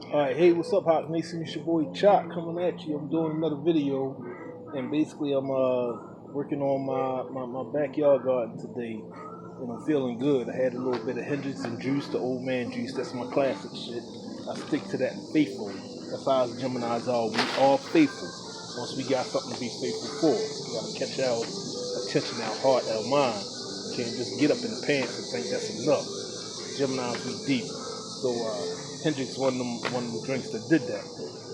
Alright, hey, what's up, Hot Nation? It's your boy Chop coming at you. I'm doing another video, and basically I'm working on my backyard garden today, and I'm feeling good. I had a little bit of Hendrix and juice, the old man juice. That's my classic shit. I stick to that faithful. That's how us Geminis are. We all faithful. Once we got something to be faithful for, we gotta catch our attention, our heart, our mind. We can't just get up in the pants and think that's enough. Geminis, we deep. So Hendrix one of them drinks that did that.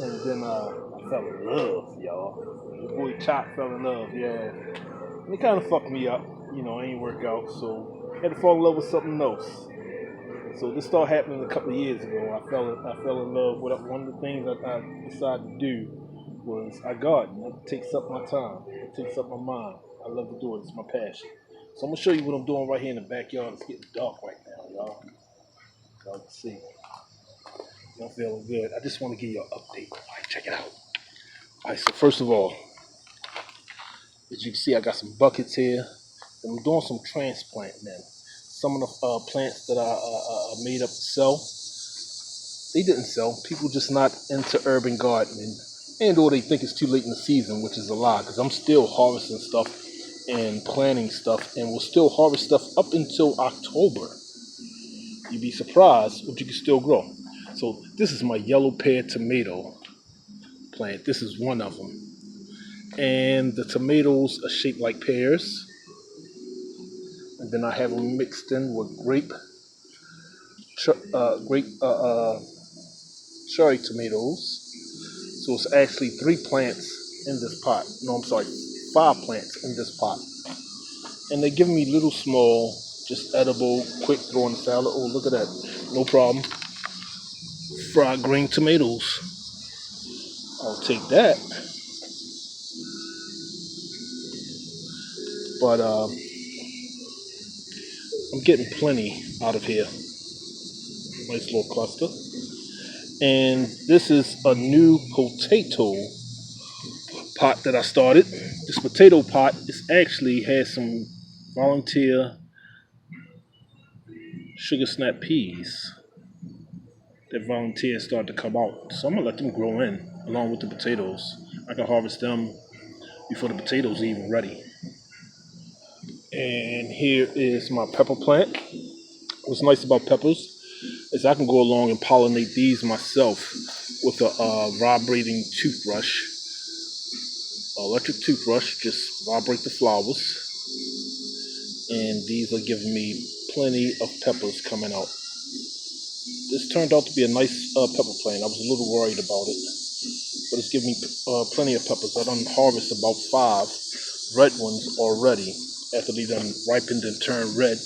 And then I fell in love, y'all. Your boy Chop fell in love, yeah. And it kind of fucked me up. I ain't work out, so I had to fall in love with something else. So this started happening a couple of years ago. I fell in love with one of the things I decided to do was I garden. It takes up my time. It takes up my mind. I love to do it. It's my passion. So I'm gonna show you what I'm doing right here in the backyard. It's getting dark right now, y'all. Y'all can see. I'm feeling good. I just want to give you an update. All right, check it out. All right, so first of all, as you can see, I got some buckets here. And I'm doing some transplanting in. Some of the plants that I made up to sell, they didn't sell. People just not into urban gardening, and or they think it's too late in the season, which is a lie, because I'm still harvesting stuff and planting stuff, and we'll still harvest stuff up until October. You'd be surprised what you can still grow. So this is my yellow pear tomato plant. This is one of them. And the tomatoes are shaped like pears. And then I have them mixed in with grape cherry tomatoes. So it's actually 3 plants in this pot. No, I'm sorry, 5 plants in this pot. And they're giving me little small, just edible, quick throw in the salad. Oh, look at that. No problem. Fried green tomatoes. I'll take that. But I'm getting plenty out of here. Nice little cluster. And this is a new potato pot that I started. This potato pot actually has some volunteer sugar snap peas that volunteers start to come out. So I'm gonna let them grow in along with the potatoes. I can harvest them before the potatoes are even ready. And here is my pepper plant. What's nice about peppers is I can go along and pollinate these myself with a vibrating toothbrush, electric toothbrush. Just vibrate the flowers, and these are giving me plenty of peppers coming out. This turned out to be a nice pepper plant. I was a little worried about it, but it's giving me plenty of peppers. I done harvested about 5 red ones already after they done ripened and turned red,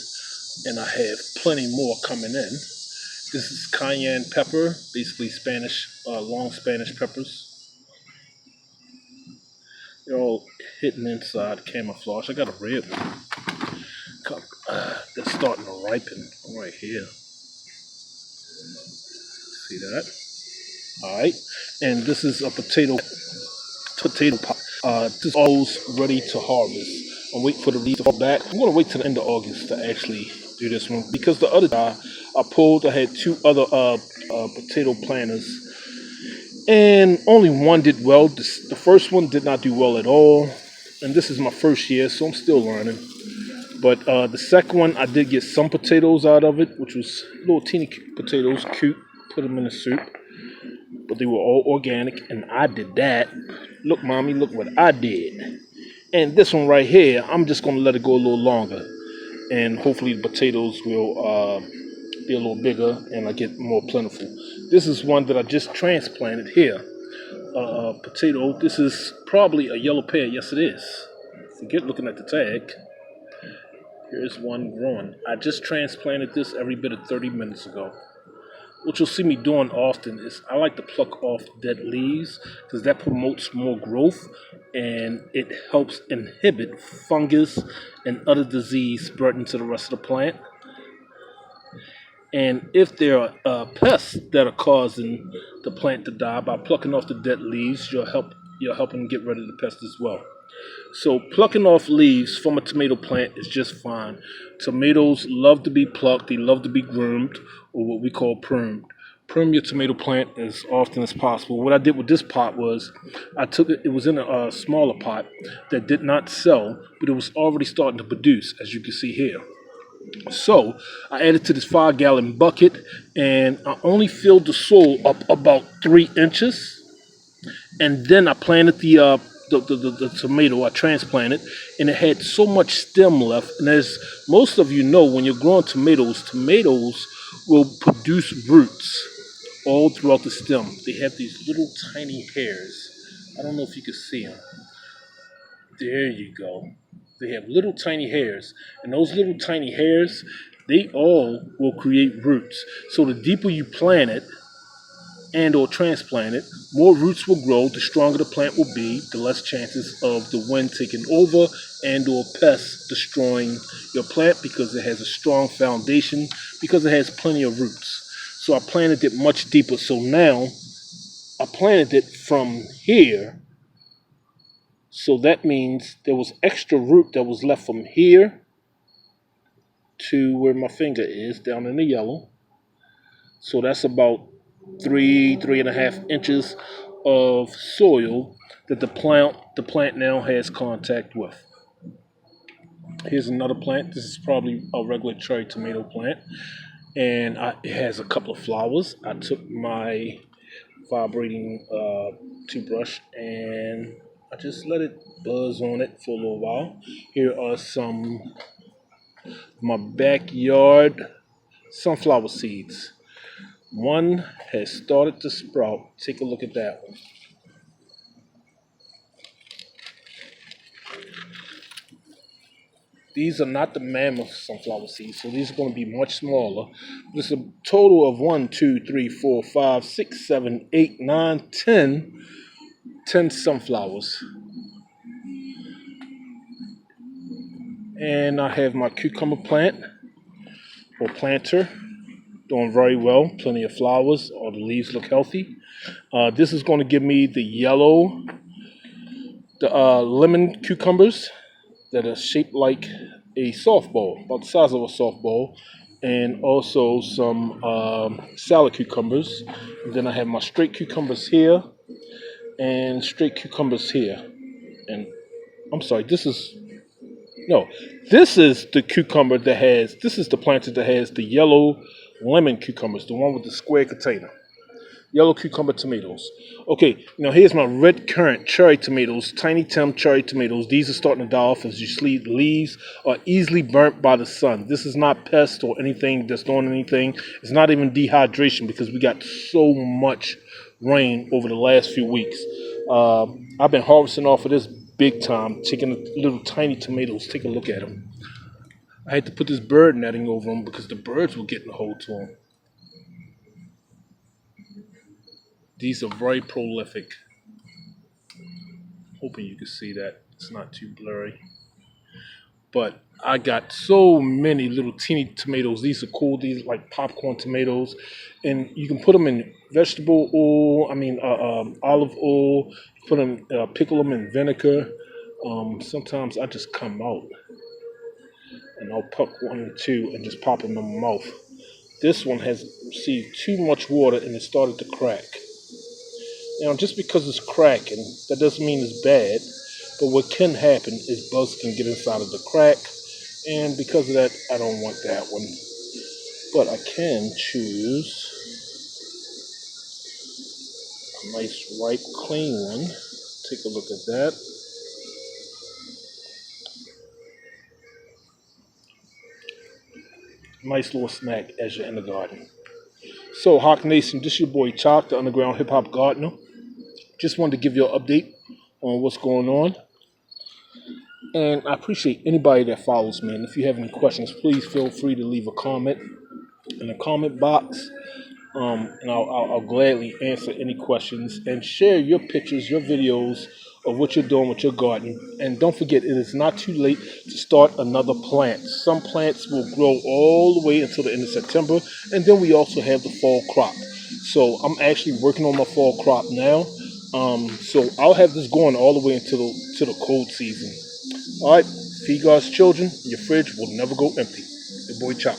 and I have plenty more coming in. This is cayenne pepper, basically Spanish, long Spanish peppers. They're all hidden inside camouflage. I got a red one. They're starting to ripen right here. See that? All right. And this is a potato pot. This is almost ready to harvest. I'm waiting for the leaves to fall back. I'm gonna wait till the end of August to actually do this one because the other guy I had 2 other potato planters, and only one did well. The first one did not do well at all, and this is my first year, so I'm still learning. But the second one, I did get some potatoes out of it, which was little teeny potatoes, cute. Put them in the soup, but they were all organic, and I did that. Look, mommy, look what I did. And this one right here, I'm just gonna let it go a little longer, and hopefully the potatoes will be a little bigger and I get more plentiful. This is one that I just transplanted here. Potato. This is probably a yellow pear. Yes, it is. Forget looking at the tag. Here's one growing. I just transplanted this every bit of 30 minutes ago. What you'll see me doing often is I like to pluck off dead leaves because that promotes more growth and it helps inhibit fungus and other disease spreading to the rest of the plant. And if there are pests that are causing the plant to die, by plucking off the dead leaves, you're helping get rid of the pest as well. So plucking off leaves from a tomato plant is just fine. Tomatoes love to be plucked, they love to be groomed, or what we call pruned. Prune your tomato plant as often as possible. What I did with this pot was I took it, it was in a smaller pot that did not sell, but it was already starting to produce, as you can see here. So I added to this 5-gallon bucket, and I only filled the soil up about 3 inches. And then I planted the tomato. I transplanted, and it had so much stem left. And as most of you know, when you're growing tomatoes, tomatoes will produce roots all throughout the stem. They have these little tiny hairs. I don't know if you can see them. There you go. They have little tiny hairs, and those little tiny hairs, they all will create roots. So the deeper you plant it, and or transplant it, more roots will grow. The stronger the plant will be, the less chances of the wind taking over and or pests destroying your plant, because it has a strong foundation, because it has plenty of roots. So I planted it much deeper. So now I planted it from here. So that means there was extra root that was left from here to where my finger is, down in the yellow. So that's about 3.5 inches of soil that the plant now has contact with. Here's another plant. This is probably a regular cherry tomato plant, and it has a couple of flowers. I took my vibrating toothbrush and I just let it buzz on it for a little while. Here are some of my backyard sunflower seeds. One has started to sprout. Take a look at that one. These are not the mammoth sunflower seeds, so these are going to be much smaller. This is a total of 1, 2, 3, 4, 5, 6, 7, 8, 9, 10 sunflowers. And I have my cucumber plant, or planter, doing very well. Plenty of flowers. All the leaves look healthy. This is going to give me the lemon cucumbers that are shaped like a softball, about the size of a softball, and also some salad cucumbers. And then I have my straight cucumbers here and straight cucumbers here. And I'm sorry, this is the cucumber that has, this is the planter that has the yellow lemon cucumbers, the one with the square container. Yellow cucumber tomatoes. Okay, now here's my red currant cherry tomatoes, Tiny Tim cherry tomatoes. These are starting to die off as you see. The leaves are easily burnt by the sun. This is not pest or anything that's doing anything. It's not even dehydration, because we got so much rain over the last few weeks. I've been harvesting off of this big time, taking the little tiny tomatoes. Take a look at them. I had to put this bird netting over them because the birds were getting a hold to them. These are very prolific. Hoping you can see that. It's not too blurry. But I got so many little teeny tomatoes. These are cool. These are like popcorn tomatoes. And you can put them in vegetable oil, olive oil. Put them, pickle them in vinegar. Sometimes I just come out and I'll pluck 1 or 2 and just pop them in my mouth. This one has received too much water and it started to crack. Now, just because it's cracking, that doesn't mean it's bad. But what can happen is bugs can get inside of the crack. And because of that, I don't want that one. But I can choose a nice, ripe, clean one. Take a look at that. Nice little snack as you're in the garden. So, Hawk Nation, this is your boy Chalk, the Underground Hip Hop Gardener. Just wanted to give you an update on what's going on. And I appreciate anybody that follows me. And if you have any questions, please feel free to leave a comment in the comment box. And I'll gladly answer any questions. And share your pictures, your videos of what you're doing with your garden. And don't forget, it is not too late to start another plant. Some plants will grow all the way until the end of September. And then we also have the fall crop. So I'm actually working on my fall crop now. So I'll have this going all the way until the cold season. All right, feed God's children. Your fridge will never go empty. Your boy Chalk.